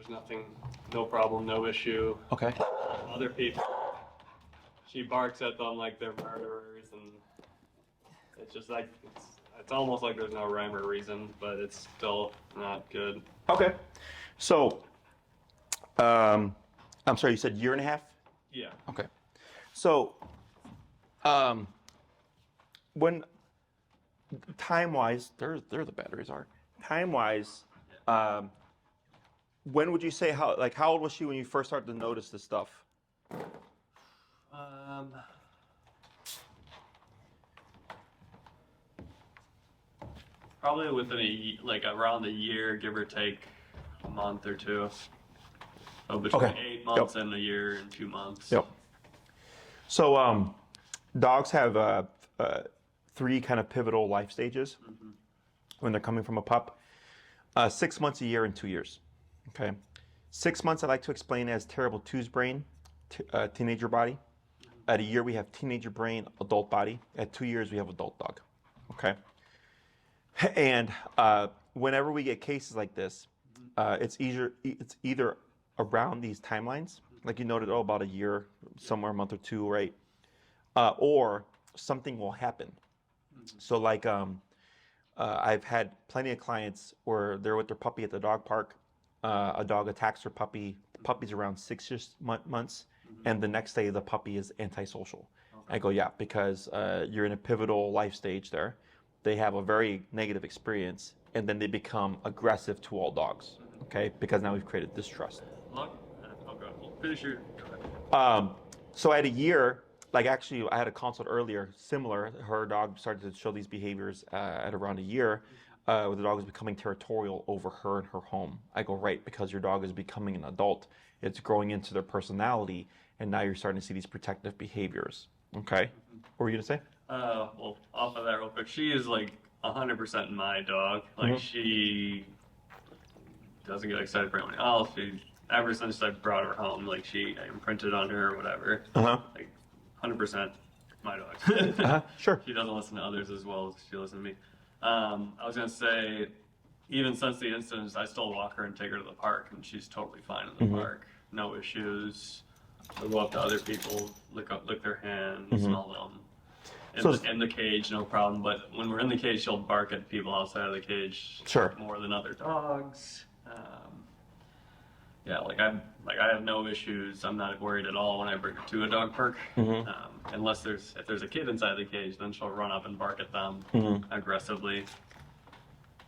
There's nothing, no problem, no issue. Okay. Other people, she barks at them like they're murderers, and it's just like, it's almost like there's no rhyme or reason, but it's still not good. Okay. So, I'm sorry, you said year and a half? Yeah. Okay. So, when time-wise, there the batteries are. Time-wise, when would you say how old was she when you first started to notice this stuff? Probably within around a year, give or take a month or two. So between 8 months and a year and 2 months. Yep. So dogs have 3 kind of pivotal life stages when they're coming from a pup. 6 months, a year, and 2 years. Okay. 6 months I like to explain as terrible twos brain, teenager body. At a year we have teenager brain, adult body. At 2 years we have adult dog. Okay. And whenever we get cases like this, it's either around these timelines, like you noted, about a year, somewhere a month or two, right? Or something will happen. So like I've had plenty of clients where they're with their puppy at the dog park. A dog attacks their puppy. The puppy's around 6 months, and the next day the puppy is antisocial. Okay. I go, yeah, because you're in a pivotal life stage there. They have a very negative experience, and then they become aggressive to all dogs. Okay, because now we've created distrust. Look, I'll go. Finish your. So at a year, like actually, I had a consult earlier, similar. Her dog started to show these behaviors at around a year, where the dog was becoming territorial over her and her home. I go, right, because your dog is becoming an adult. It's growing into their personality, and now you're starting to see these protective behaviors. Okay, what were you gonna say? Well, off of that real quick, she is like 100% my dog. Like she doesn't get excited for anyone else. Ever since I brought her home, like I imprinted on her or whatever. Like 100% my dog. Sure. She doesn't listen to others as well as she listens to me. I was gonna say, even since the incident, I still walk her and take her to the park, and she's totally fine in the park. No issues. She'll go up to other people, lick their hands, smell them. In the cage, no problem. But when we're in the cage, she'll bark at people outside of the cage. Sure. More than other dogs. Yeah, I have no issues. I'm not worried at all when I bring her to a dog park. Unless if there's a kid inside the cage, then she'll run up and bark at them aggressively.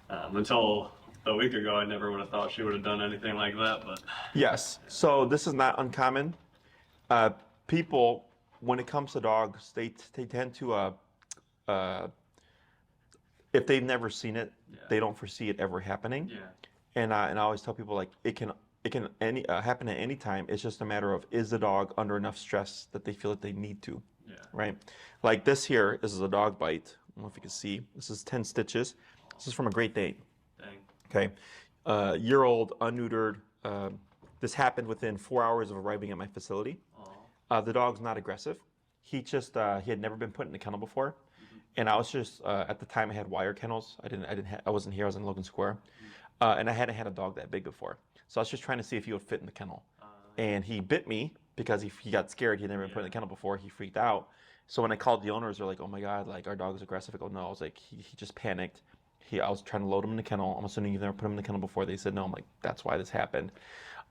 Until a week ago, I never would have thought she would have done anything like that. But yes, so this is not uncommon. People, when it comes to dogs, they tend to, if they've never seen it, they don't foresee it ever happening. Yeah. And I always tell people, like, it can happen at any time. It's just a matter of, is the dog under enough stress that they feel that they need to, right? Like this here, this is a dog bite. I don't know if you can see. This is 10 stitches. This is from a Great Dane. Dang. Okay, year-old, unneutered. This happened within 4 hours of arriving at my facility. The dog's not aggressive. He had never been put in a kennel before, and I was just at the time I had wire kennels. I wasn't here. I was in Logan Square, and I hadn't had a dog that big before. So I was just trying to see if he would fit in the kennel, and he bit me because he got scared. He had never been put in the kennel before. He freaked out. So when I called the owners, they're like, "Oh my God, like our dog is aggressive." I go, "No." I was like, he just panicked. I was trying to load him in the kennel. I'm assuming you've never put him in the kennel before. They said no. I'm like, that's why this happened.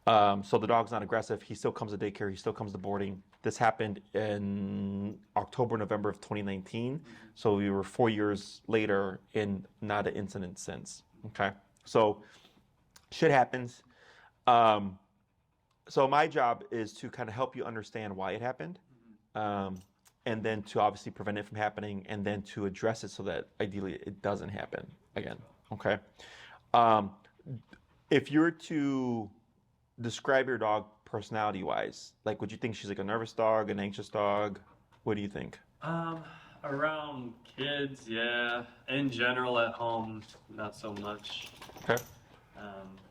So the dog's not aggressive. He still comes to daycare. He still comes to boarding. This happened in October, November of 2019. So we were 4 years later and not an incident since. Okay. So shit happens. So my job is to kind of help you understand why it happened. And then to obviously prevent it from happening, and then to address it so that ideally it doesn't happen again. Okay. If you were to describe your dog personality-wise, like, would you think she's like a nervous dog, an anxious dog? What do you think? Around kids, yeah. In general, at home, not so much. Okay.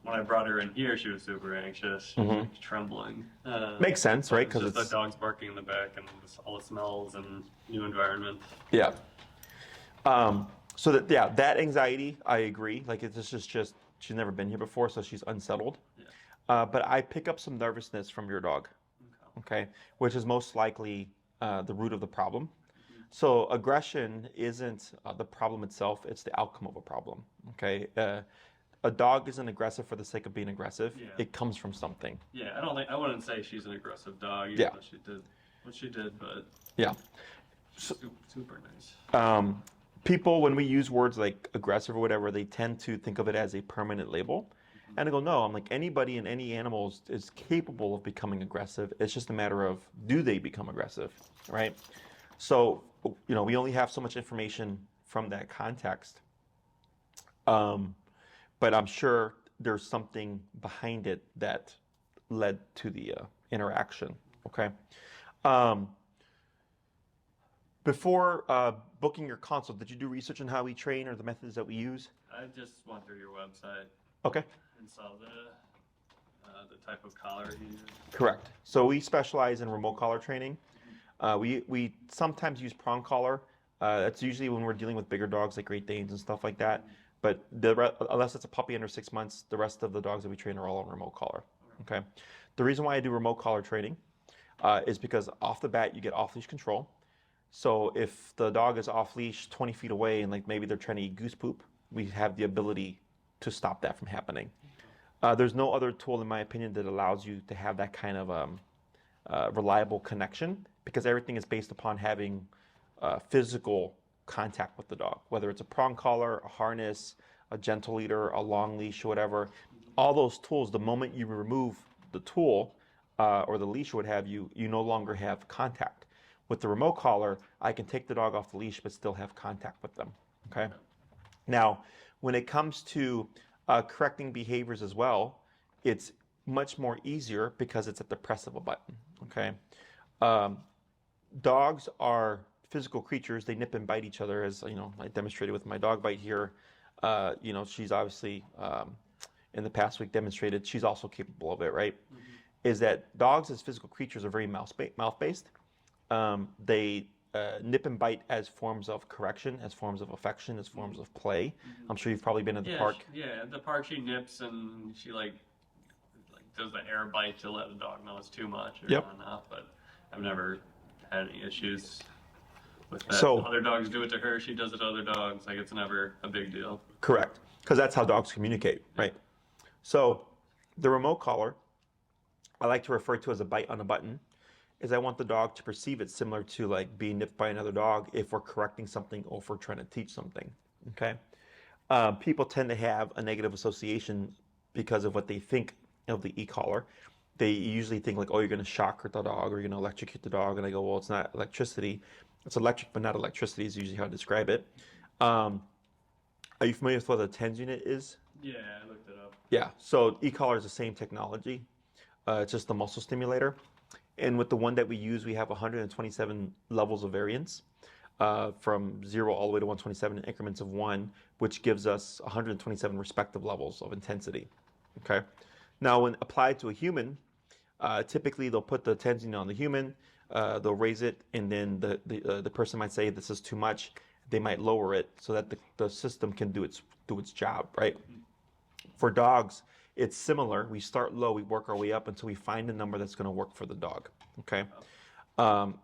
When I brought her in here, she was super anxious. She was like trembling. Makes sense, right? Because it's the dogs barking in the back and all the smells and new environment. Yeah. So that anxiety, I agree. Like, it's just she's never been here before, so she's unsettled. but I pick up some nervousness from your dog, okay, which is most likely the root of the problem. So aggression isn't the problem itself, it's the outcome of a problem, okay? A dog isn't aggressive for the sake of being aggressive. Yeah. It comes from something. Yeah, I wouldn't say she's an aggressive dog, even Yeah. though she did what she did, but Yeah. she's super nice. People, when we use words like aggressive or whatever, they tend to think of it as a permanent label. And I go, no, I'm like, anybody and any animal is capable of becoming aggressive. It's just a matter of, do they become aggressive, right? So, we only have so much information from that context. But I'm sure there's something behind it that led to the interaction, okay? Before booking your consult, did you do research on how we train or the methods that we use? I just went through your website Okay. and saw the type of collar you use. Correct. So we specialize in remote collar training. We sometimes use prong collar. That's usually when we're dealing with bigger dogs like Great Danes and stuff like that. But unless it's a puppy under 6 months, the rest of the dogs that we train are all on remote collar. Okay. The reason why I do remote collar training is because off the bat you get off leash control. So if the dog is off leash 20 feet away and like maybe they're trying to eat goose poop, we have the ability to stop that from happening. There's no other tool, in my opinion, that allows you to have that kind of reliable connection, because everything is based upon having physical contact with the dog, whether it's a prong collar, a harness, a gentle leader, a long leash, or whatever. All those tools, the moment you remove the tool or the leash or what have you, you no longer have contact. With the remote collar, I can take the dog off the leash but still have contact with them. Okay. Now, when it comes to correcting behaviors as well, it's much more easier because it's at the press of a button. Okay. Dogs are physical creatures. They nip and bite each other, as I demonstrated with my dog bite here. She's obviously in the past week demonstrated she's also capable of it, right? Mm-hmm. Is that dogs as physical creatures are very mouth-based. They nip and bite as forms of correction, as forms of affection, as forms of play. Mm-hmm. I'm sure you've probably been at the park. At the park she nips and she like does the air bite to let the dog know it's too much or not enough, but I've never had any issues with that. So other dogs do it to her, she does it to other dogs. Like, it's never a big deal. Correct, because that's how dogs communicate, right? So the remote collar, I like to refer to as a bite on a button, is I want the dog to perceive it similar to like being nipped by another dog if we're correcting something or if we're trying to teach something, okay? People tend to have a negative association because of what they think of the e-collar. They usually think like, oh, you're going to shock the dog or you're going to electrocute the dog. And I go, well, it's not electricity. It's electric, but not electricity is usually how I describe it. Are you familiar with what a TENS unit is? Yeah, I looked it up. Yeah, so e-collar is the same technology. It's just the muscle stimulator. And with the one that we use, we have 127 levels of variance from 0 all the way to 127 in increments of 1, which gives us 127 respective levels of intensity. Okay. Now, when applied to a human, typically they'll put the TENS unit on the human, they'll raise it, and then the person might say this is too much. They might lower it so that the system can do its job, right? For dogs, it's similar. We start low, we work our way up until we find a number that's going to work for the dog. Okay.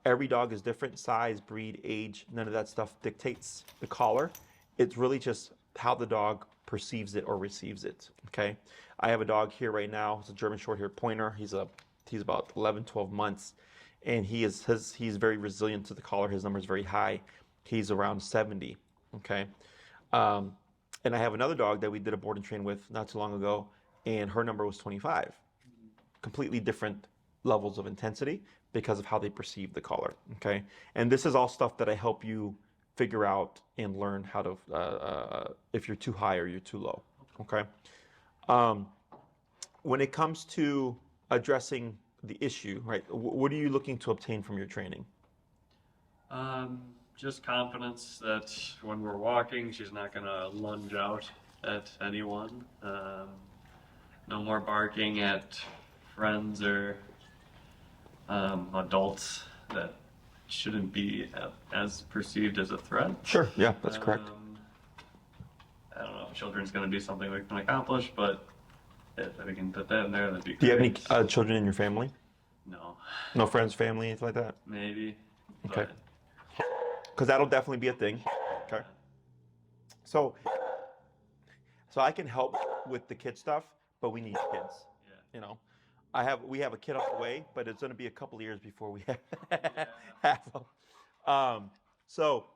Every dog is different, size, breed, age. None of that stuff dictates the collar. It's really just how the dog perceives it or receives it. Okay. I have a dog here right now. It's a German short-haired pointer. He's about 11, 12 months, and he's very resilient to the collar. His number is very high. He's around 70. Okay. And I have another dog that we did a board and train with not too long ago, and her number was 25. Completely different levels of intensity because of how they perceive the collar. Okay. And this is all stuff that I help you figure out and learn how to, if you're too high or you're too low. Okay. When it comes to addressing the issue, right, what are you looking to obtain from your training? Just confidence that when we're walking, she's not going to lunge out at anyone. No more barking at friends or adults that shouldn't be as perceived as a threat. Sure, yeah, that's correct. I don't know if children's going to be something we can accomplish, but If we can put that in there, that'd be great. Do you have any children in your family? No. No friends, family, anything like that? Maybe. Okay. But, Because that'll definitely be a thing. Okay. So I can help with the kid stuff, but we need kids. yeah. You know, we have a kid on the way, but it's going to be a couple of years before we have, Yeah. have them. So,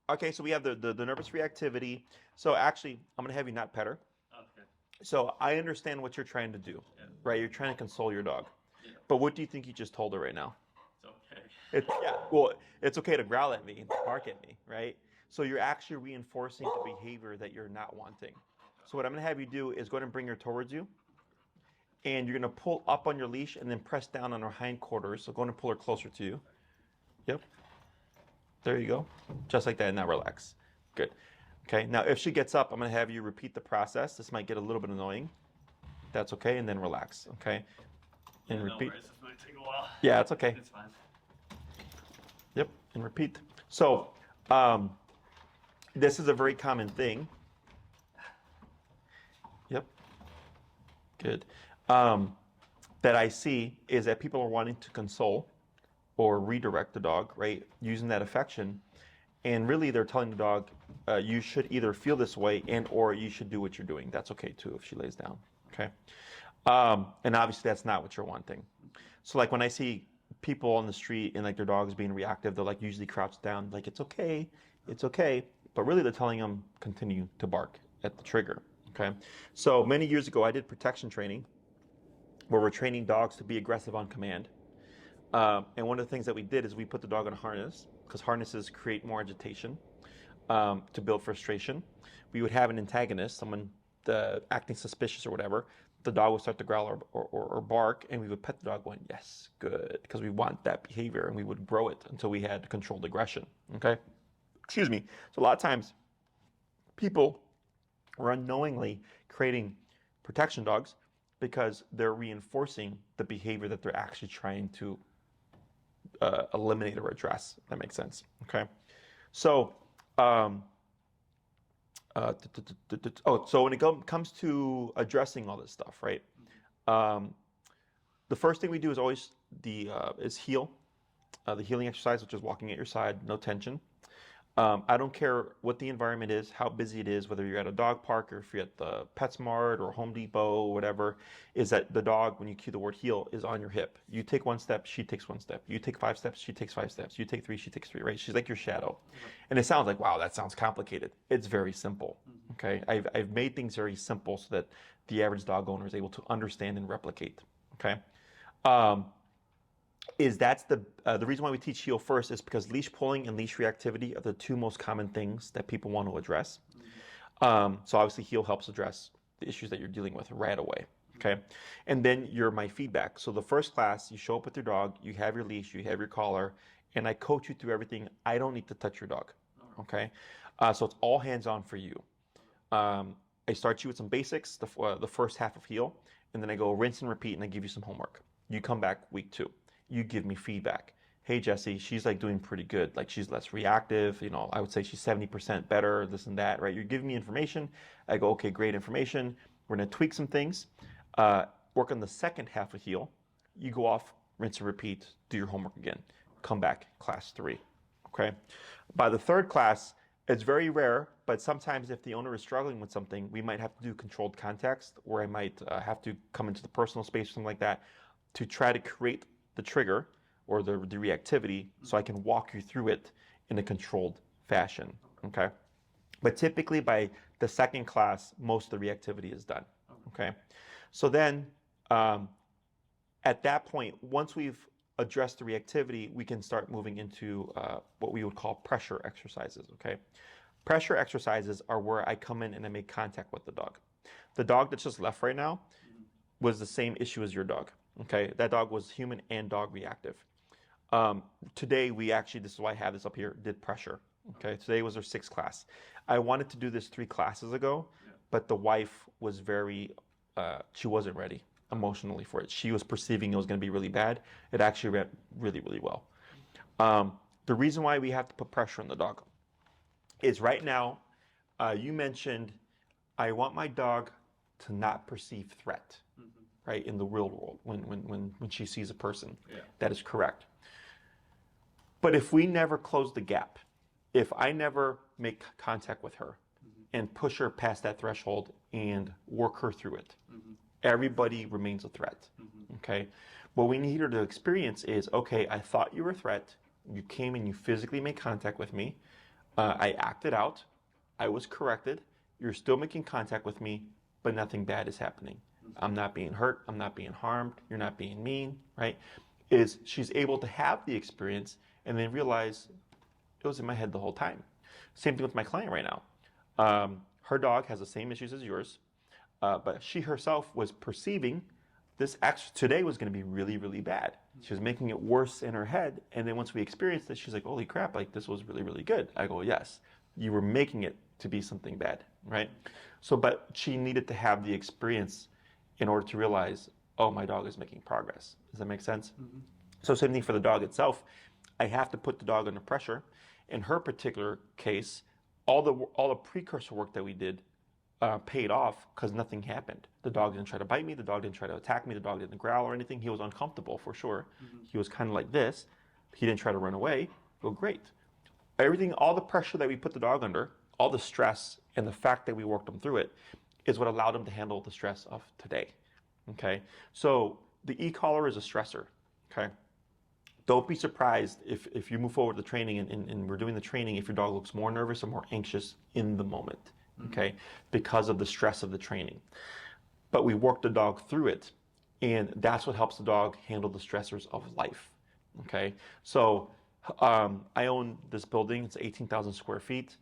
okay, so we have the nervous reactivity. So actually, I'm going to have you not pet her. Okay. So I understand what you're trying to do, Yeah. right? You're trying to console your dog. Yeah. But what do you think you just told her right now? It's okay. Well, it's okay to growl at me and bark at me, right? So you're actually reinforcing the behavior that you're not wanting. So what I'm going to have you do is go ahead and bring her towards you. And you're going to pull up on your leash and then press down on her hindquarters. So go ahead and pull her closer to you. Yep. There you go. Just like that. And now relax. Good. Okay. Now, if she gets up, I'm going to have you repeat the process. This might get a little bit annoying. That's okay. And then relax. Okay. And No repeat. worries. It might take a while. Yeah, it's okay. It's fine. Yep. And repeat. So, this is a very common thing. Yep. Good. That I see is that people are wanting to console or redirect the dog, right? Using that affection. And really they're telling the dog, you should either feel this way and or you should do what you're doing. That's okay too if she lays down, okay? And obviously that's not what you're wanting. So like when I see people on the street and like their dog is being reactive, they'll like usually crouch down, like it's okay. But really they're telling them continue to bark at the trigger, okay? So many years ago I did protection training where we're training dogs to be aggressive on command. And one of the things that we did is we put the dog on a harness because harnesses create more agitation to build frustration. We would have an antagonist, someone acting suspicious or whatever. The dog would start to growl or bark, and we would pet the dog going, yes, good, because we want that behavior, and we would grow it until we had controlled aggression, okay? Excuse me. So a lot of times, people are unknowingly creating protection dogs because they're reinforcing the behavior that they're actually trying to eliminate or address. If that makes sense. Okay. So, so when it comes to addressing all this stuff, right? The first thing we do is always is heal, the healing exercise, which is walking at your side, no tension. I don't care what the environment is, how busy it is, whether you're at a dog park or if you're at the PetSmart or Home Depot or whatever, is that the dog, when you cue the word heal, is on your hip. You take one step, she takes one step. You take 5 steps, she takes 5 steps. You take 3, she takes 3, right? She's like your shadow. And it sounds like, wow, that sounds complicated. It's very simple, okay? I've made things very simple so that the average dog owner is able to understand and replicate, okay? That's the reason why we teach heal first is because leash pulling and leash reactivity are the two most common things that people want to address. So obviously heal helps address the issues that you're dealing with right away, okay? And then you're my feedback. So the first class, you show up with your dog, you have your leash, you have your collar, and I coach you through everything. I don't need to touch your dog, okay? So it's all hands-on for you. I start you with some basics, the first half of heal, and then I go rinse and repeat, and I give you some homework. You come back week 2. You give me feedback. Hey, Jesse, she's like doing pretty good. Like she's less reactive. You know, I would say she's 70% better, this and that, right? You're giving me information. I go, okay, great information. We're going to tweak some things. Work on the second half of heal. You go off, rinse and repeat, do your homework again. Come back, class 3, okay? By the third class, it's very rare, but sometimes if the owner is struggling with something, we might have to do controlled context, where I might have to come into the personal space or something like that to try to create the trigger or the reactivity so I can walk you through it in a controlled fashion, okay? But typically by the second class, most of the reactivity is done, okay? So then at that point, once we've addressed the reactivity, we can start moving into what we would call pressure exercises, okay? Pressure exercises are where I come in and I make contact with the dog. The dog that's just left right now was the same issue as your dog. Okay, that dog was human and dog reactive. Today, this is why I have this up here, did pressure. Okay, today was our 6th class. I wanted to do this 3 classes ago, but the wife was she wasn't ready emotionally for it. She was perceiving it was going to be really bad. It actually went really, really well. The reason why we have to put pressure on the dog is right now, you mentioned, I want my dog to not perceive threat, right, in the real world when she sees a person. Yeah. That is correct. But if we never close the gap, if I never make contact with her and push her past that threshold and work her through it, everybody remains a threat. Okay? What we need her to experience is, okay, I thought you were a threat. You came and you physically made contact with me. I acted out. I was corrected. You're still making contact with me, but nothing bad is happening. I'm not being hurt. I'm not being harmed. You're not being mean, right? Is she's able to have the experience and then realize it was in my head the whole time. Same thing with my client right now. Her dog has the same issues as yours, but she herself was perceiving this today was going to be really, really bad. She was making it worse in her head. And then once we experienced it, she's like, holy crap, like this was really, really good. I go, yes, you were making it to be something bad, right? So, but she needed to have the experience in order to realize, oh, my dog is making progress. Does that make sense? So same thing for the dog itself. I have to put the dog under pressure. In her particular case, all the precursor work that we did paid off because nothing happened. The dog didn't try to bite me. The dog didn't try to attack me. The dog didn't growl or anything. He was uncomfortable for sure. He was kind of like this. He didn't try to run away. Well, great. Everything, all the pressure that we put the dog under, all the stress and the fact that we worked him through it is what allowed him to handle the stress of today. Okay? So the e-collar is a stressor. Okay? Don't be surprised if you move forward with the training and we're doing the training if your dog looks more nervous or more anxious in the moment. Okay, because of the stress of the training. But we work the dog through it, and that's what helps the dog handle the stressors of life. Okay, so I own this building. It's 18,000 square feet.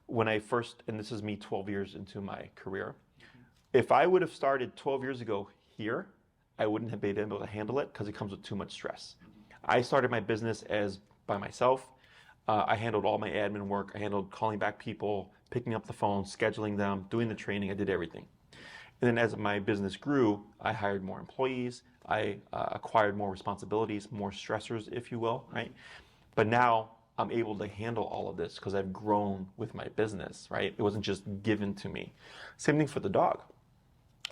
When I first, and this is me 12 years into my career, if I would have started 12 years ago here, I wouldn't have been able to handle it because it comes with too much stress. I started my business as by myself. I handled all my admin work. I handled calling back people, picking up the phone, scheduling them, doing the training. I did everything. And then as my business grew, I hired more employees. I acquired more responsibilities, more stressors, if you will, right? But now I'm able to handle all of this because I've grown with my business, right? It wasn't just given to me. Same thing for the dog.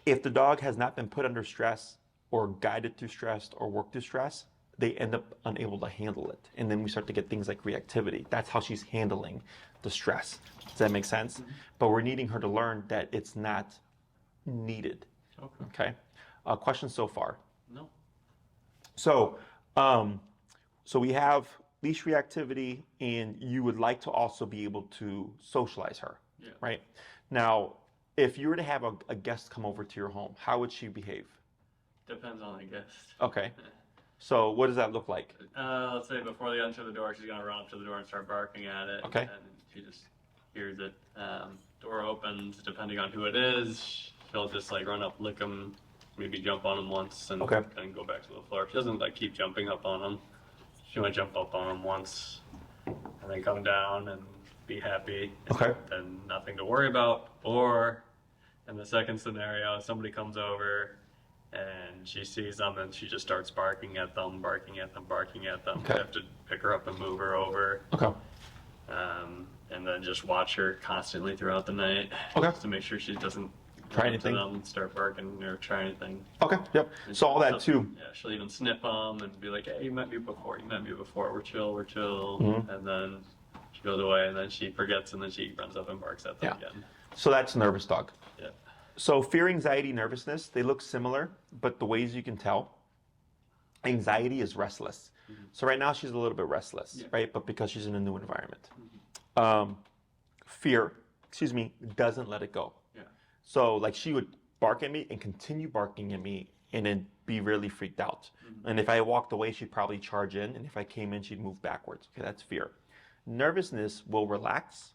If the dog has not been put under stress or guided through stress or worked through stress, they end up unable to handle it. And then we start to get things like reactivity. That's how she's handling the stress. Does that make sense? But we're needing her to learn that it's not needed. Okay? Questions so far? No. So, so we have leash reactivity, and you would like to also be able to socialize her, right? Now, if you were to have a guest come over to your home, how would she behave? Depends on the guest. Okay. So what does that look like? Let's say before they enter the door, she's gonna run up to the door and start barking at it. Okay. And she just hears it. Door opens. Depending on who it is, she'll just like run up, lick them, maybe jump on them once, and then go back to the floor. She doesn't like keep jumping up on them. She might jump up on them once, and then come down and be happy. Okay. Then nothing to worry about. Or in the second scenario, somebody comes over and she sees them and she just starts barking at them, barking at them, barking at them. Okay. You have to pick her up and move her over. Okay. And then just watch her constantly throughout the night. Okay. Just to make sure she doesn't Try run up to anything? them, start barking or try anything. Okay. Yep. So all that too. Yeah, she'll even snip them and be like, hey, you met me before, we're chill, And then she goes away and then she forgets and then she runs up and barks at them again. So that's nervous dog. Yeah. So fear, anxiety, nervousness, they look similar, but the ways you can tell, anxiety is restless. So right now she's a little bit restless, right? But because she's in a new environment. Fear, doesn't let it go. Yeah. So like she would bark at me and continue barking at me and then be really freaked out. And if I walked away, she'd probably charge in. And if I came in, she'd move backwards. Okay, that's fear. Nervousness will relax,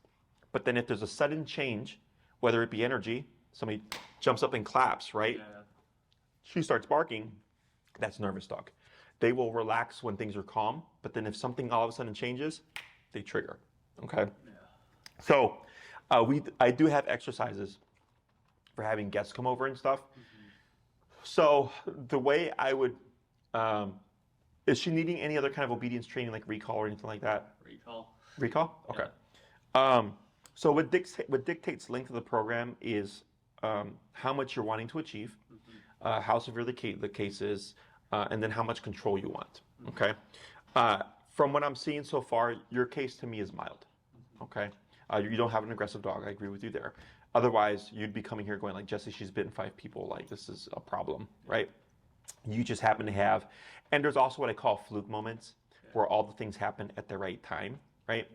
but then if there's a sudden change, whether it be energy, somebody jumps up and claps, right? Yeah. She starts barking, that's nervous dog. They will relax when things are calm, but then if something all of a sudden changes, they trigger, okay? Yeah. So I do have exercises for having guests come over and stuff. So the way I would, is she needing any other kind of obedience training like recall or anything like that? Recall? Okay. So what dictates length of the program is how much you're wanting to achieve, how severe the case is, and then how much control you want. Okay. From what I'm seeing so far, your case to me is mild. Okay. You don't have an aggressive dog. I agree with you there. Otherwise, you'd be coming here going like, Jesse, she's bitten 5 people. Like, this is a problem, right? You just happen to have, and there's also what I call fluke moments where all the things happen at the right time, right?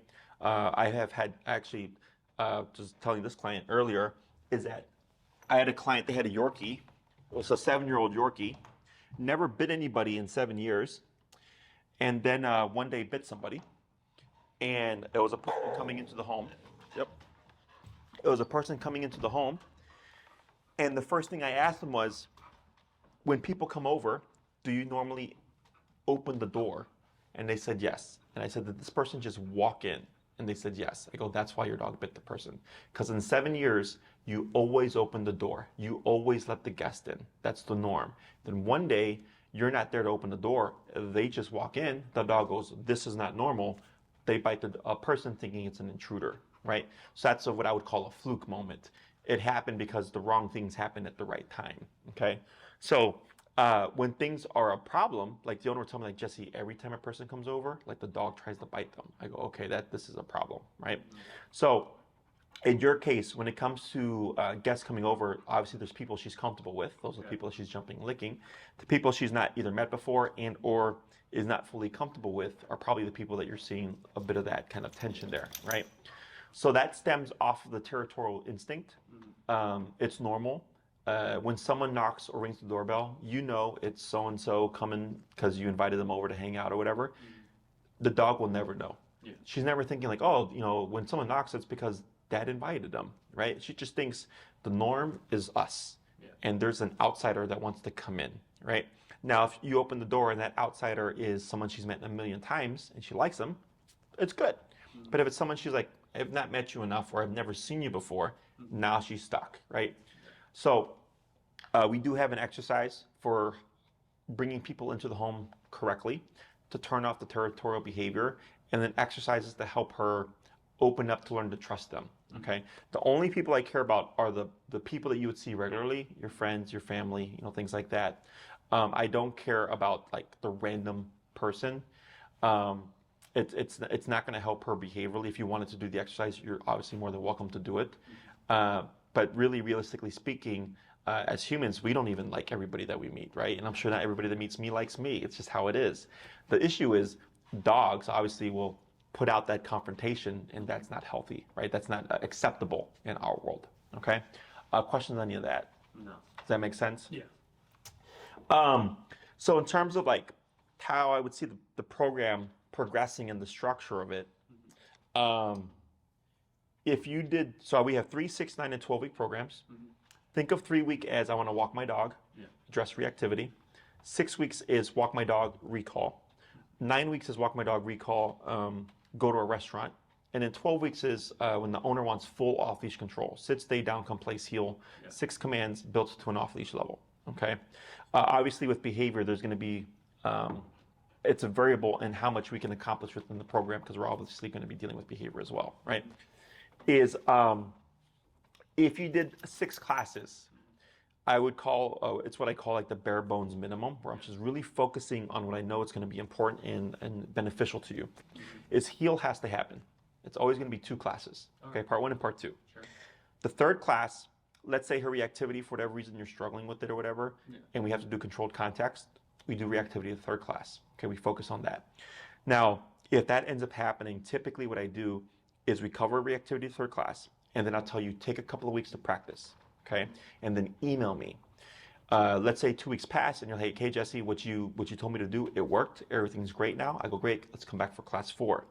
I have had actually, just telling this client earlier, is that I had a client, they had a Yorkie. It was a 7-year-old Yorkie, never bit anybody in 7 years. And then one day bit somebody. And it was a person coming into the home. Yep. It was a person coming into the home. And the first thing I asked them was, when people come over, do you normally open the door? And they said yes. And I said, did this person just walk in? And they said yes. I go, that's why your dog bit the person. Because in 7 years, you always open the door. You always let the guest in. That's the norm. Then one day, you're not there to open the door. They just walk in. The dog goes, this is not normal. They bite a person thinking it's an intruder, right? So that's what I would call a fluke moment. It happened because the wrong things happened at the right time, okay? So when things are a problem, like the owner would tell me, like, Jesse, every time a person comes over, like the dog tries to bite them. I go, okay, this is a problem, right? So in your case, when it comes to guests coming over, obviously there's people she's comfortable with. Those are the people she's jumping, licking. The people she's not either met before and or is not fully comfortable with are probably the people that you're seeing a bit of that kind of tension there, right? So that stems off of the territorial instinct. It's normal. When someone knocks or rings the doorbell, you know it's so-and-so coming because you invited them over to hang out or whatever. The dog will never know. Yeah. She's never thinking like, oh, when someone knocks, it's because dad invited them, right? She just thinks the norm is us. Yeah. And there's an outsider that wants to come in, right? Now, if you open the door and that outsider is someone she's met a million times and she likes them, it's good. But if it's someone she's like, I've not met you enough or I've never seen you before, now she's stuck, right? So we do have an exercise for bringing people into the home correctly to turn off the territorial behavior, and then exercises to help her open up to learn to trust them, okay? The only people I care about are the people that you would see regularly, your friends, your family, things like that. I don't care about like the random person. It's not going to help her behaviorally. If you wanted to do the exercise, you're obviously more than welcome to do it. But really, realistically speaking, as humans, we don't even like everybody that we meet, right? And I'm sure not everybody that meets me likes me. It's just how it is. The issue is dogs obviously will put out that confrontation, and that's not healthy, right? That's not acceptable in our world, okay? Questions on any of that? No. Does that make sense? Yeah. So in terms of like how I would see the program progressing and the structure of it, if you did, so we have 3, 6, 9, and 12-week programs. Think of 3 week as I want to walk my dog, address reactivity. 6 weeks is walk my dog, recall. 9 weeks is walk my dog, recall, go to a restaurant. And then 12 weeks is when the owner wants full off-leash control. Sit, stay down, come, place, heel. 6 commands built to an off-leash level, okay? Obviously with behavior, there's going to be, it's a variable in how much we can accomplish within the program because we're obviously going to be dealing with behavior as well, right? Is if you did 6 classes, I would call, it's what I call like the bare bones minimum, where I'm just really focusing on what I know is going to be important and beneficial to you, is heel has to happen. It's always going to be 2 classes, okay? Part 1 and part 2. Sure. The 3rd class, let's say her reactivity, for whatever reason you're struggling with it or whatever, and we have to do controlled context, we do reactivity the 3rd class, okay? We focus on that. Now, if that ends up happening, typically what I do is we cover reactivity 3rd class, and then I'll tell you, take a couple of weeks to practice, okay? And then email me. Let's say 2 weeks pass, and you're like, hey, Jesse, what you told me to do, it worked. Everything's great now. I go, great, let's come back for class 4.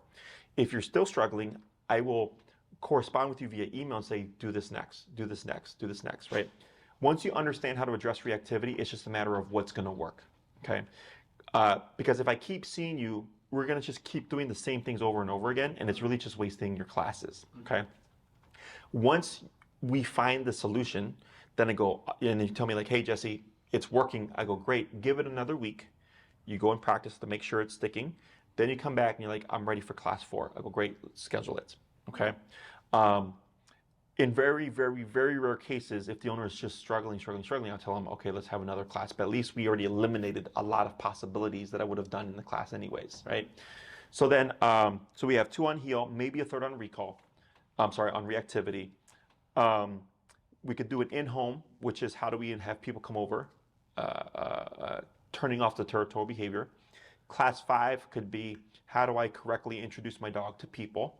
If you're still struggling, I will correspond with you via email and say, do this next, do this next, do this next, right? Once you understand how to address reactivity, it's just a matter of what's gonna work, okay? Because if I keep seeing you, we're gonna just keep doing the same things over and over again, and it's really just wasting your classes, okay? Once we find the solution, then I go, and you tell me like, hey, Jesse, it's working. I go, great, give it another week. You go and practice to make sure it's sticking. Then you come back and you're like, I'm ready for class 4. I go, great, let's schedule it, okay? In very, very, very rare cases, if the owner is just struggling, I'll tell them, okay, let's have another class. But at least we already eliminated a lot of possibilities that I would have done in the class anyways, right? So then, so we have 2 on heel, maybe a third on recall. I'm sorry, on reactivity. We could do it in-home, which is how do we have people come over, turning off the territorial behavior. Class 5 could be how do I correctly introduce my dog to people.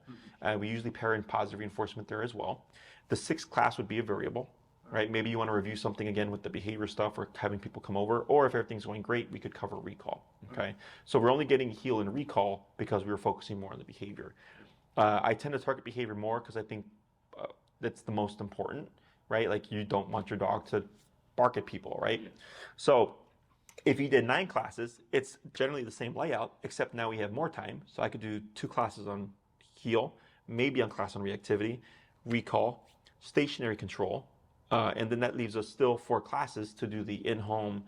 We usually pair in positive reinforcement there as well. The 6th class would be a variable, right? Maybe you want to review something again with the behavior stuff or having people come over, or if everything's going great, we could cover recall, okay? So we're only getting heel and recall because we were focusing more on the behavior. I tend to target behavior more because I think that's the most important, right? Like you don't want your dog to bark at people, right? Yeah. So if you did 9 classes, it's generally the same layout, except now we have more time. So I could do 2 classes on heel, maybe on class on reactivity, recall, stationary control, and then that leaves us still 4 classes to do the in-home,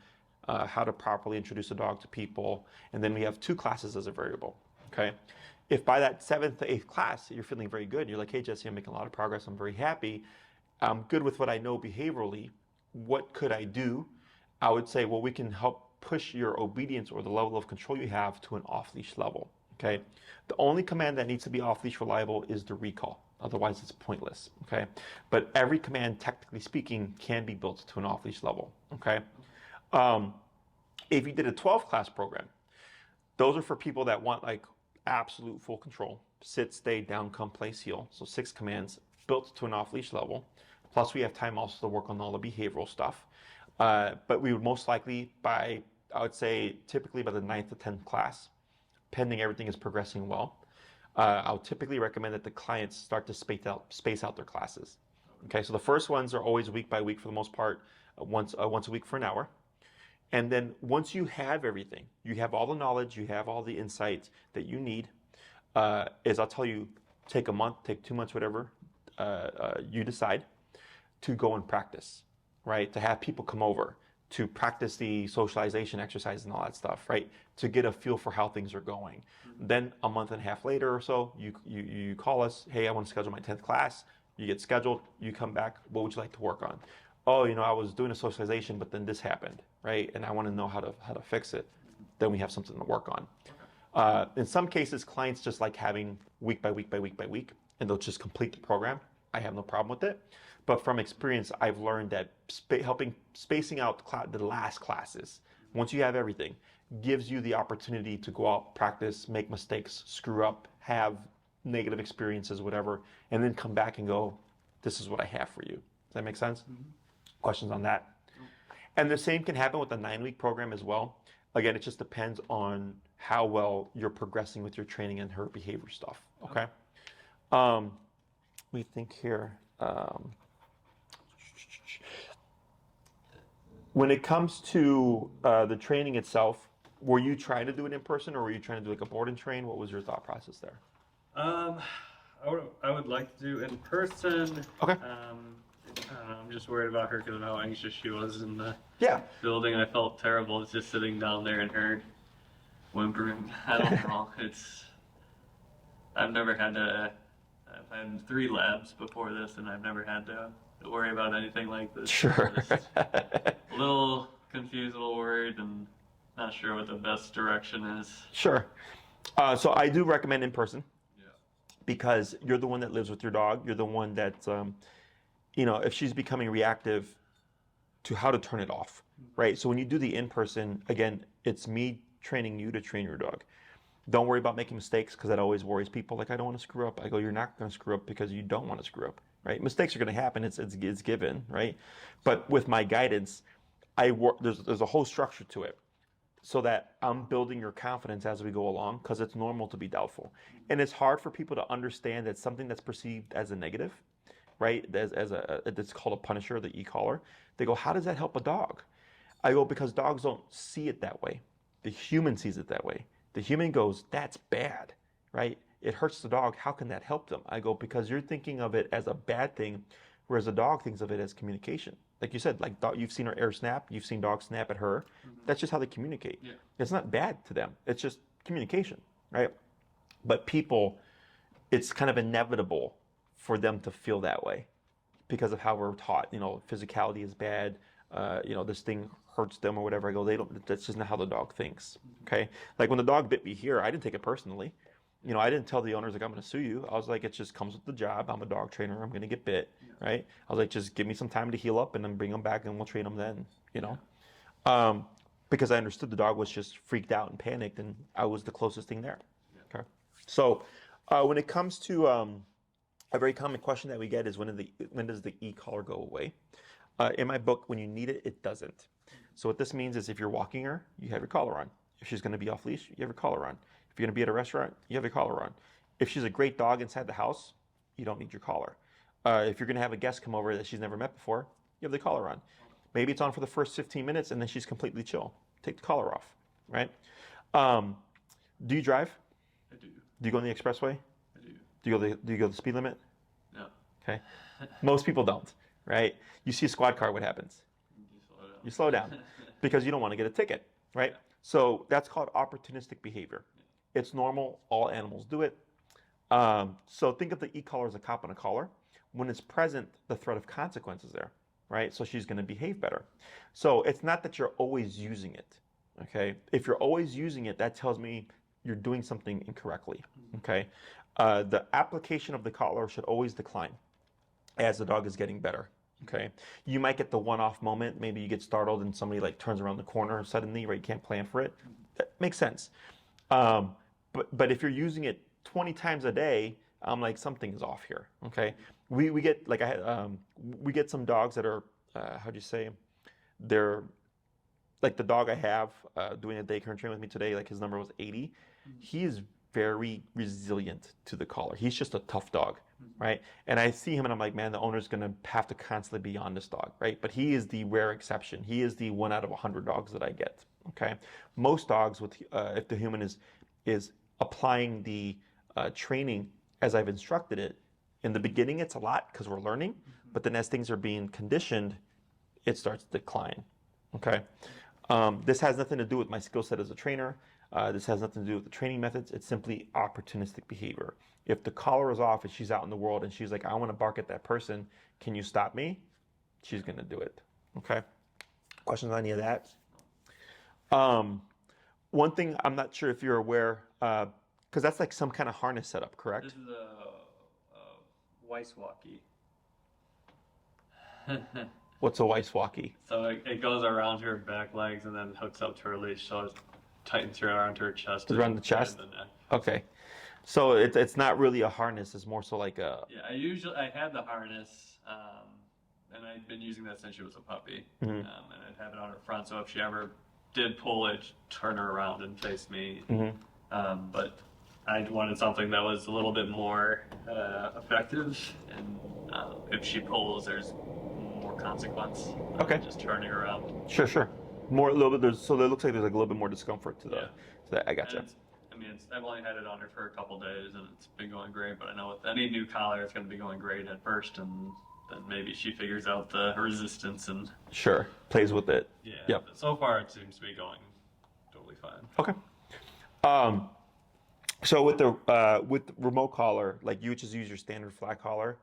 how to properly introduce a dog to people, and then we have 2 classes as a variable, okay? If by that 7th to 8th class, you're feeling very good, you're like, hey, Jesse, I'm making a lot of progress, I'm very happy, I'm good with what I know behaviorally, what could I do? I would say, well, we can help push your obedience or the level of control you have to an off-leash level, okay? The only command that needs to be off-leash reliable is the recall. Otherwise, it's pointless, okay? But every command, technically speaking, can be built to an off-leash level, okay? If you did a 12-class program, those are for people that want like absolute full control. Sit, stay, down, come, place, heel. So 6 commands built to an off-leash level. Plus we have time also to work on all the behavioral stuff. But we would most likely I would say typically by the 9th to 10th class, pending everything is progressing well, I'll typically recommend that the clients start to space out their classes. Okay, so the first ones are always week by week for the most part, once a week for an hour. And then once you have everything, you have all the knowledge, you have all the insights that you need, is I'll tell you, take a month, take 2 months, whatever, you decide to go and practice, right? To have people come over, to practice the socialization exercise and all that stuff, right? To get a feel for how things are going. Then a month and a half later or so, you call us, hey, I want to schedule my 10th class. You get scheduled, you come back, what would you like to work on? Oh, I was doing a socialization, but then this happened, right? And I want to know how to fix it. Then we have something to work on. In some cases, clients just like having week by week by week by week, and they'll just complete the program. I have no problem with it. But from experience, I've learned that spacing out the last classes, once you have everything, gives you the opportunity to go out, practice, make mistakes, screw up, have negative experiences, whatever, and then come back and go, this is what I have for you. Does that make sense? Mm-hmm. Questions on that? And the same can happen with the 9-week program as well. Again, it just depends on how well you're progressing with your training and her behavior stuff, okay? We think here, when it comes to the training itself, were you trying to do it in person or were you trying to do like a board and train? What was your thought process there? I would like to do in person. Okay. I don't know, I'm just worried about her because of how anxious she was in the Yeah. building. I felt terrible just sitting down there and her whimpering. I don't know. I've never had to. I've had 3 labs before this, and I've never had to worry about anything like this. Sure. Just a little confused, a little worried, and not sure what the best direction is. Sure. So I do recommend in person. Yeah. Because you're the one that lives with your dog. You're the one that, if she's becoming reactive, to how to turn it off, right? So when you do the in person, again, it's me training you to train your dog. Don't worry about making mistakes because that always worries people. Like, I don't want to screw up. I go, you're not going to screw up because you don't want to screw up, right? Mistakes are going to happen. It's given, right? But with my guidance, there's a whole structure to it so that I'm building your confidence as we go along because it's normal to be doubtful. And it's hard for people to understand that something that's perceived as a negative, right? It's called a punisher, the e-collar. They go, how does that help a dog? I go, because dogs don't see it that way. The human sees it that way. The human goes, that's bad, right? It hurts the dog. How can that help them? I go, because you're thinking of it as a bad thing, whereas a dog thinks of it as communication. Like you said, like you've seen her air snap. You've seen dogs snap at her. Mm-hmm. That's just how they communicate. Yeah. It's not bad to them. It's just communication, right? But people, it's kind of inevitable for them to feel that way. because of how we're taught. Physicality is bad. This thing hurts them or whatever. I go, that's just not how the dog thinks. Okay. Like when the dog bit me here, I didn't take it personally. I didn't tell the owners like, I'm going to sue you. I was like, it just comes with the job. I'm a dog trainer. I'm going to get bit. Right. I was like, just give me some time to heal up and then bring them back and we'll train them then, because I understood the dog was just freaked out and panicked and I was the closest thing there. Okay. So when it comes to a very common question that we get is when does the e-collar go away? In my book, when you need it, it doesn't. So what this means is if you're walking her, you have your collar on. If she's going to be off leash, you have your collar on. If you're going to be at a restaurant, you have your collar on. If she's a great dog inside the house, you don't need your collar. If you're going to have a guest come over that she's never met before, you have the collar on. Maybe it's on for the first 15 minutes and then she's completely chill. Take the collar off, right? Do you drive? I do. Do you go on the expressway? I do. Do you go the speed limit? No. Okay. Most people don't, right? You see a squad car, what happens? You slow down because you don't want to get a ticket, right? Yeah. So that's called opportunistic behavior. It's normal. All animals do it. So think of the e-collar as a cop on a collar. When it's present, the threat of consequence is there, right? So she's going to behave better. So it's not that you're always using it, okay? If you're always using it, that tells me you're doing something incorrectly, okay? The application of the collar should always decline as the dog is getting better, okay? You might get the one-off moment. Maybe you get startled and somebody like turns around the corner suddenly, right? You can't plan for it. That makes sense. But if you're using it 20 times a day, I'm like, something is off here, okay? We get, like we get some dogs that are, how do you say, they're, like the dog I have doing a daycare and train with me today, like his number was 80. He is very resilient to the collar. He's just a tough dog, right? And I see him and I'm like, man, the owner's gonna have to constantly be on this dog, right? But he is the rare exception. He is the 1 out of 100 dogs that I get, okay? Most dogs, with if the human is applying the training as I've instructed it, in the beginning it's a lot because we're learning, but then as things are being conditioned, it starts to decline, okay? This has nothing to do with my skill set as a trainer. This has nothing to do with the training methods. It's simply opportunistic behavior. If the collar is off and she's out in the world and she's like, I want to bark at that person, can you stop me? She's going to do it, okay? Questions on any of that? One thing I'm not sure if you're aware, because that's like some kind of harness setup, correct? This is a Weiss walkie. What's a Weiss walkie? So it goes around her back legs and then hooks up to her leash, so it tightens her around her chest. Around the chest? And the neck. Okay. So it's not really a harness. It's more so like a... Yeah, I had the harness, and I'd been using that since she was a puppy. Mm-hmm. And I'd have it on her front, so if she ever did pull it, turn her around and face me. Mm-hmm. But I wanted something that was a little bit more effective, and if she pulls, there's more consequence. Okay. Just turning her around. Sure. More a little bit. So it looks like there's like a little bit more discomfort to the. Yeah. To that. I gotcha. I've only had it on her for a couple days, and it's been going great. But I know with any new collar, it's going to be going great at first, and then maybe she figures out the resistance and. Sure. Plays with it. Yeah. Yep. But so far, it seems to be going totally fine. Okay. So with the remote collar, like you would just use your standard flat collar,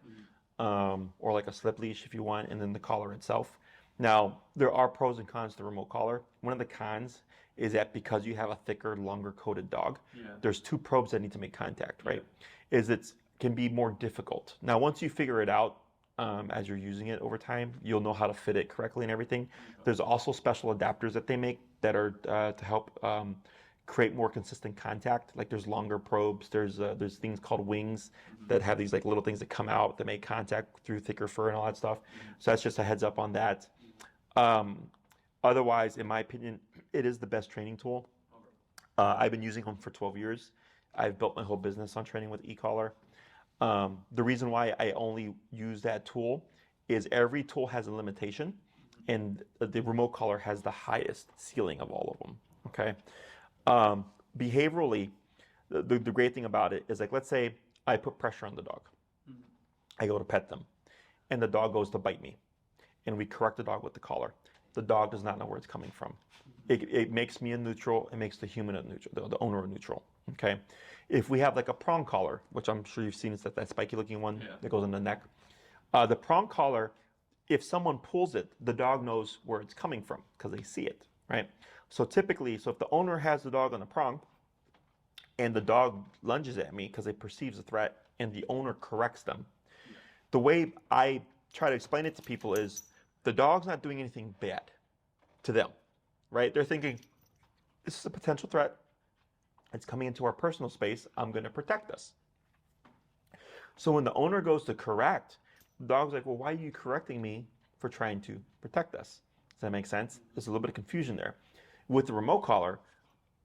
or like a slip leash if you want, and then the collar itself. Now, there are pros and cons to the remote collar. One of the cons is that because you have a thicker, longer coated dog, there's 2 probes that need to make contact, right? It can be more difficult. Now, once you figure it out, as you're using it over time, you'll know how to fit it correctly and everything. There's also special adapters that they make that are to help create more consistent contact. Like there's longer probes. There's things called wings that have these like little things that come out that make contact through thicker fur and all that stuff. So that's just a heads up on that. Otherwise, in my opinion, it is the best training tool. I've been using them for 12 years. I've built my whole business on training with e-collar. The reason why I only use that tool is every tool has a limitation, and the remote collar has the highest ceiling of all of them, okay? Behaviorally, the great thing about it is, like, let's say I put pressure on the dog. I go to pet them, and the dog goes to bite me, and we correct the dog with the collar. The dog does not know where it's coming from. It makes me a neutral. It makes the human a neutral, the owner a neutral. Okay. If we have like a prong collar, which I'm sure you've seen, it's that spiky looking one that goes on the neck. The prong collar, if someone pulls it, the dog knows where it's coming from because they see it, right? So typically, if the owner has the dog on the prong and the dog lunges at me because it perceives a threat and the owner corrects them, the way I try to explain it to people is the dog's not doing anything bad to them, right? They're thinking, this is a potential threat. It's coming into our personal space. I'm going to protect us. So when the owner goes to correct, the dog's like, well, why are you correcting me for trying to protect us? Does that make sense? There's a little bit of confusion there. With the remote collar,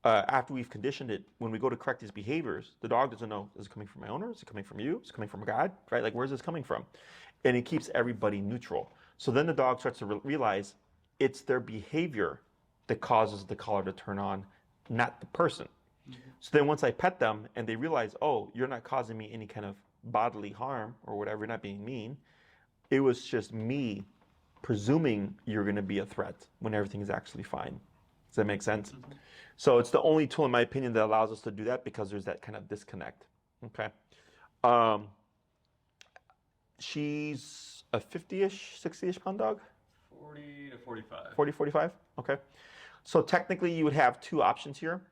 after we've conditioned it, when we go to correct these behaviors, the dog doesn't know, is it coming from my owner? Is it coming from you? Is it coming from God? Right? Like, where's this coming from? And it keeps everybody neutral. So then the dog starts to realize it's their behavior that causes the collar to turn on, not the person. So then once I pet them and they realize, oh, you're not causing me any kind of bodily harm or whatever, you're not being mean, it was just me presuming you're going to be a threat when everything is actually fine. Does that make sense? So it's the only tool, in my opinion, that allows us to do that because there's that kind of disconnect. Okay. She's a 50-ish, 60-ish pound dog? 40 to 45. 40, 45? Okay. So technically you would have two options here.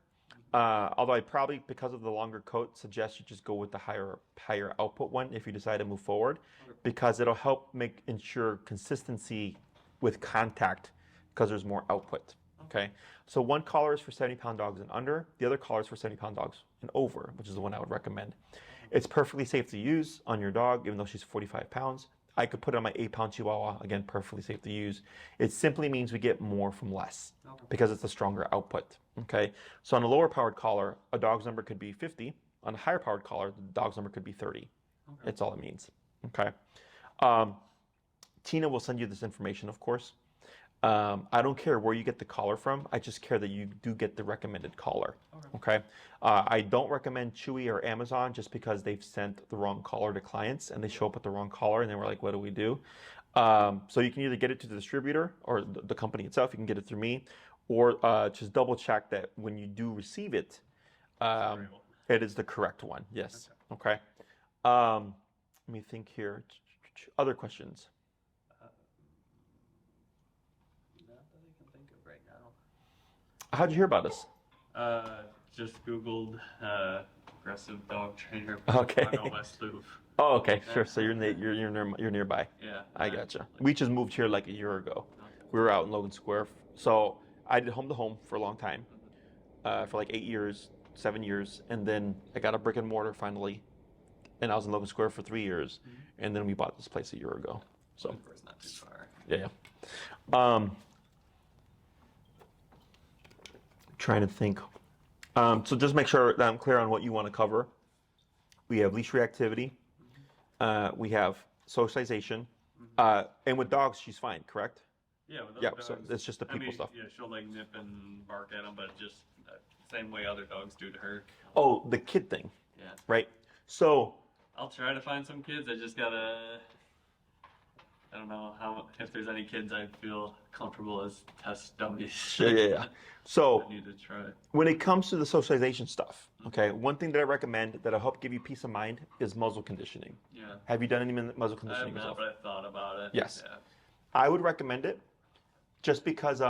Although I probably, because of the longer coat, suggest you just go with the higher output one if you decide to move forward, because it'll help ensure consistency with contact because there's more output. Okay. So one collar is for 70-pound dogs and under. The other collar is for 70-pound dogs and over, which is the one I would recommend. It's perfectly safe to use on your dog, even though she's 45 pounds. I could put it on my 8-pound Chihuahua, again, perfectly safe to use. It simply means we get more from less because it's a stronger output. Okay. So on a lower powered collar, a dog's number could be 50. On a higher powered collar, the dog's number could be 30. That's all it means. Okay. Tina will send you this information, of course. I don't care where you get the collar from. I just care that you do get the recommended collar. Okay. I don't recommend Chewy or Amazon just because they've sent the wrong collar to clients and they show up with the wrong collar and they were like, what do we do? So you can either get it to the distributor or the company itself. You can get it through me, or just double check that when you do receive it, it is the correct one. Yes. Okay. Let me think here. Other questions? How'd you hear about us? Just Googled aggressive dog trainer. Okay. West Loop. Oh, okay, sure. So you're nearby. Yeah. I gotcha. We just moved here like a year ago. We were out in Logan Square. So I did home to home for a long time, for like 8 years, 7 years, and then I got a brick and mortar finally, and I was in Logan Square for 3 years, and then we bought this place a year ago. So It's not too far. yeah. Trying to think. So just make sure that I'm clear on what you want to cover. We have leash reactivity. We have socialization. And with dogs, she's fine, correct? Yeah, with Yeah, other so dogs, it's just the people stuff. Yeah, she'll like nip and bark at them, but just same way other dogs do to her. Oh, the kid thing. Yeah. Right? So I'll try to find some kids. I just gotta. I don't know if there's any kids I feel comfortable as test dummies. yeah. So I need to try. when it comes to the socialization stuff, okay, one thing that I recommend that'll help give you peace of mind is muzzle conditioning. Yeah. Have you done any muzzle I conditioning have not, yourself? but I thought about it. Yes. Yeah. I would recommend it just because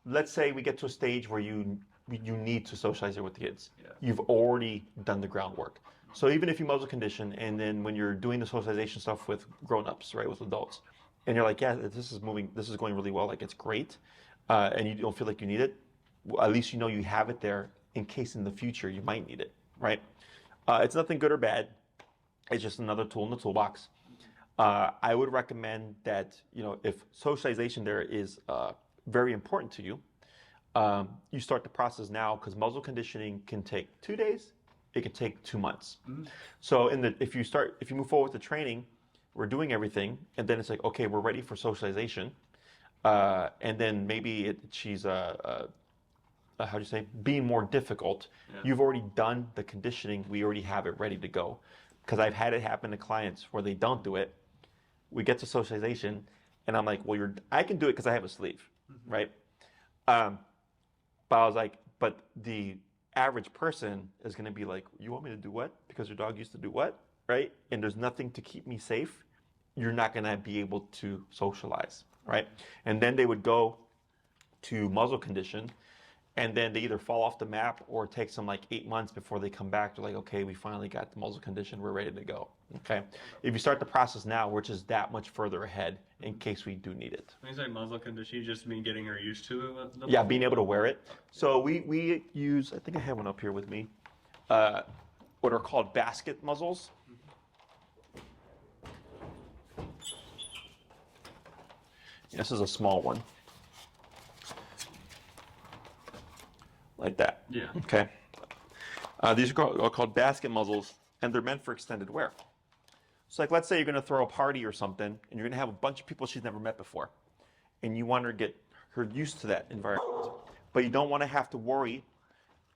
let's say we get to a stage where you need to socialize it with the kids. Yeah. You've already done the groundwork. So even if you muzzle condition and then when you're doing the socialization stuff with grown-ups, right, with adults, and you're like, yeah, this is going really well, like it's great, and you don't feel like you need it, well, at least you know you have it there in case in the future you might need it, right? It's nothing good or bad. It's just another tool in the toolbox. I would recommend that, if socialization there is very important to you, you start the process now because muzzle conditioning can take 2 days. It can take 2 months. So if you move forward with the training, we're doing everything, and then it's like, okay, we're ready for socialization, and then maybe she's how do you say, being more difficult. Yeah. You've already done the conditioning. We already have it ready to go. Because I've had it happen to clients where they don't do it. We get to socialization, and I'm like, well, I can do it because I have a sleeve, right? But I was like, but the average person is going to be like, you want me to do what? Because your dog used to do what, right? And there's nothing to keep me safe. you're not going to be able to socialize, right? And then they would go to muzzle condition, and then they either fall off the map or it takes them like 8 months before they come back. They're like, okay, we finally got the muzzle condition. We're ready to go. Okay. If you start the process now, we're just that much further ahead in case we do need it. When you say muzzle condition, you just mean getting her used to the Yeah, being able to wear it. So we use, I think I have one up here with me, what are called basket muzzles. This is a small one. Like that. Yeah. Okay. These are called basket muzzles, and they're meant for extended wear. So, like, let's say you're going to throw a party or something, and you're going to have a bunch of people she's never met before, and you want her to get her used to that environment, but you don't want to have to worry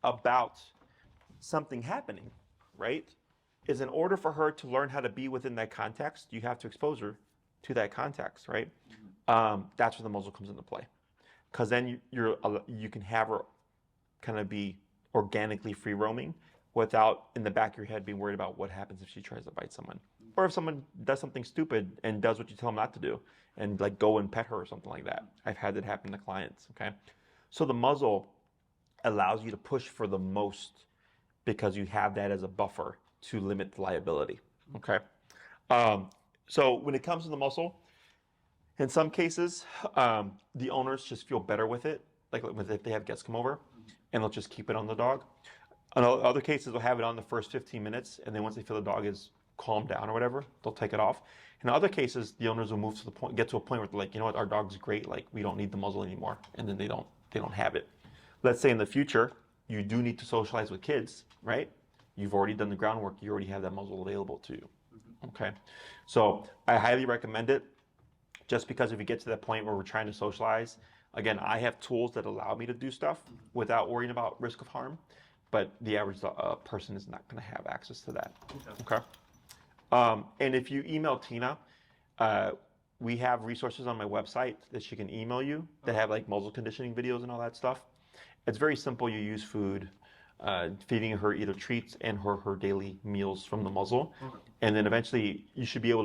about something happening, right? Is in order for her to learn how to be within that context, you have to expose her to that context, right? That's where the muzzle comes into play, because then you can have her kind of be organically free roaming without in the back of your head being worried about what happens if she tries to bite someone, or if someone does something stupid and does what you tell them not to do and like go and pet her or something like that. I've had that happen to clients. Okay, so the muzzle allows you to push for the most because you have that as a buffer to limit the liability. Okay, so when it comes to the muzzle, in some cases the owners just feel better with it, like if they have guests come over, and they'll just keep it on the dog. In other cases, they'll have it on the first 15 minutes, and then once they feel the dog is calmed down or whatever, they'll take it off. In other cases, the owners will move to the point, get to a point where they're like, you know what, our dog's great, like we don't need the muzzle anymore, and then they don't have it. Let's say in the future, you do need to socialize with kids, right? You've already done the groundwork, you already have that muzzle available to you. Okay, so I highly recommend it, just because if you get to that point where we're trying to socialize, again, I have tools that allow me to do stuff without worrying about risk of harm, but the average person is not going to have access to that. Okay. And if you email Tina, we have resources on my website that she can email you that have like muzzle conditioning videos and all that stuff. It's very simple. You use food, feeding her either treats and her daily meals from the muzzle, and then eventually she should be able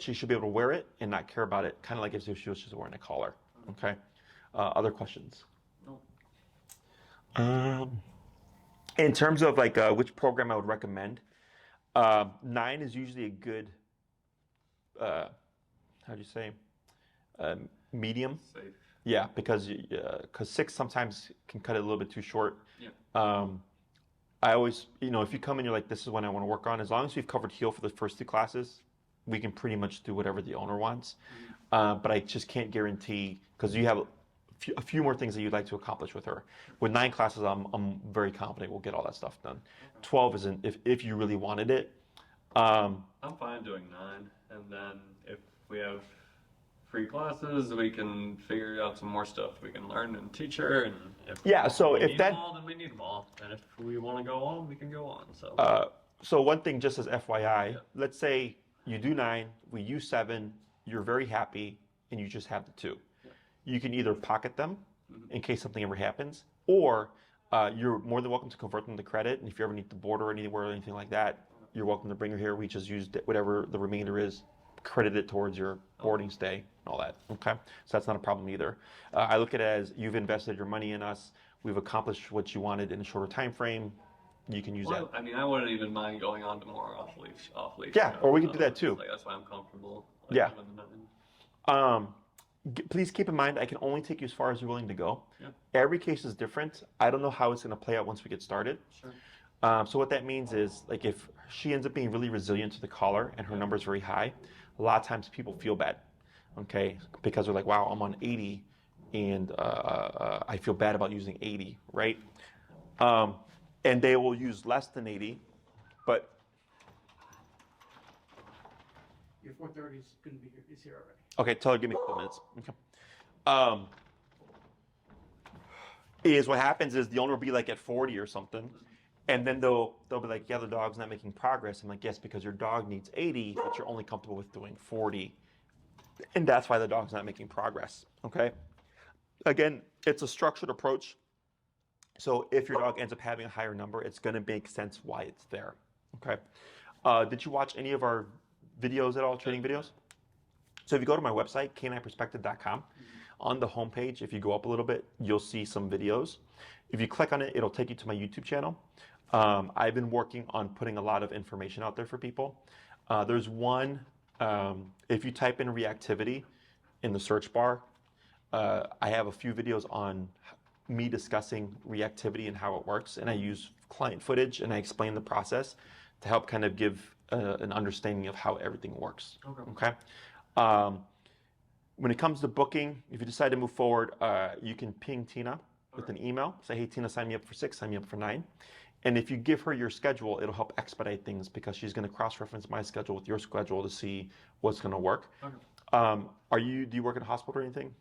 to wear it and not care about it, kind of like if she was just wearing a collar. Okay. Other questions? No. In terms of like which program I would recommend, 9 is usually a good, how do you say, medium. Safe. Yeah, because 6 sometimes can cut it a little bit too short. Yeah. I always, if you come and you're like, this is what I want to work on, as long as we've covered heel for the first 2 classes, we can pretty much do whatever the owner wants. But I just can't guarantee, because you have a few more things that you'd like to accomplish with her. With 9 classes, I'm very confident we'll get all that stuff done. 12 isn't, if you really wanted it. I'm fine doing 9, and then if we have free classes, we can figure out some more stuff we can learn and teach her. And if we need them all, then we need them all. And if we want to go on, we can go on. So one thing, just as FYI, let's say you do 9, we use 7, you're very happy, and you just have the 2. You can either pocket them in case something ever happens, or you're more than welcome to convert them to credit. And if you ever need to board her anywhere or anything like that, you're welcome to bring her here. We just use whatever the remainder is, credit it towards your boarding stay and all that. Okay, so that's not a problem either. I look at it as you've invested your money in us. We've accomplished what you wanted in a shorter time frame. You can use that. I mean, I wouldn't even mind going on to more off leash. Yeah, or we could do that too. Like, that's why I'm comfortable. Yeah. Please keep in mind, I can only take you as far as you're willing to go. Yeah. Every case is different. I don't know how it's going to play out once we get started. Sure. So what that means is, like, if she ends up being really resilient to the collar and her number is very high, a lot of times people feel bad, okay, because they're like, wow, I'm on 80, and I feel bad about using 80, right? And they will use less than 80, but your 430 is going to be here. Is here already. Okay, tell her, give me a couple minutes. Okay. Is what happens is the owner will be like at 40 or something, and then they'll be like, yeah, the dog's not making progress. I'm like, yes, because your dog needs 80, but you're only comfortable with doing 40, and that's why the dog's not making progress. Okay. Again, it's a structured approach. So if your dog ends up having a higher number, it's going to make sense why it's there. Okay. Did you watch any of our videos at all, training videos? So if you go to my website, canineperspective.com, on the homepage, if you go up a little bit, you'll see some videos. If you click on it, it'll take you to my YouTube channel. I've been working on putting a lot of information out there for people. There's one, if you type in reactivity in the search bar, I have a few videos on me discussing reactivity and how it works, and I use client footage and I explain the process to help kind of give an understanding of how everything works. Okay. When it comes to booking, if you decide to move forward, you can ping Tina with an email. Say, hey, Tina, sign me up for 6, sign me up for 9. And if you give her your schedule, it'll help expedite things because she's going to cross-reference my schedule with your schedule to see what's going to work. Okay. Do you work in a hospital or anything?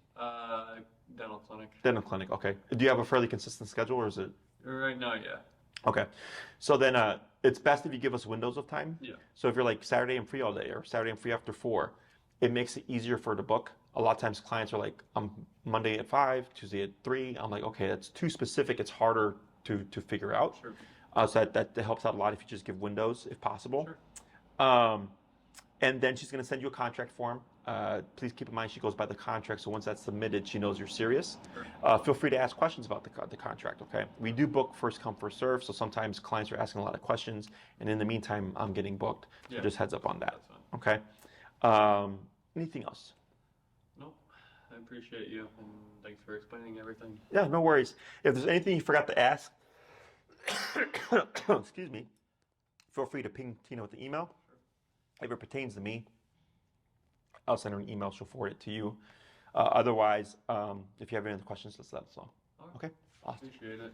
Dental clinic. Dental clinic, okay. Do you have a fairly consistent schedule or is it? Right now, yeah. Okay. So then it's best if you give us windows of time. Yeah. So if you're like, Saturday I'm free all day or Saturday I'm free after 4, it makes it easier for her to book. A lot of times clients are like, I'm Monday at 5, Tuesday at 3. I'm like, okay, that's too specific. It's harder to figure out. Sure. So that helps out a lot if you just give windows if possible. Sure. And then she's going to send you a contract form. Please keep in mind she goes by the contract, so once that's submitted, she knows you're serious. Sure. Feel free to ask questions about the contract, okay? We do book first come, first serve, so sometimes clients are asking a lot of questions, and in the meantime, I'm getting booked. So just heads up on that, okay? Anything else? No, I appreciate you, and thanks for explaining everything. Yeah, no worries. If there's anything you forgot to ask, excuse me, feel free to ping Tina with the email. If it pertains to me, I'll send her an email. She'll forward it to you. Otherwise, if you have any other questions, just let us know. Right. Okay? Awesome. Appreciate it.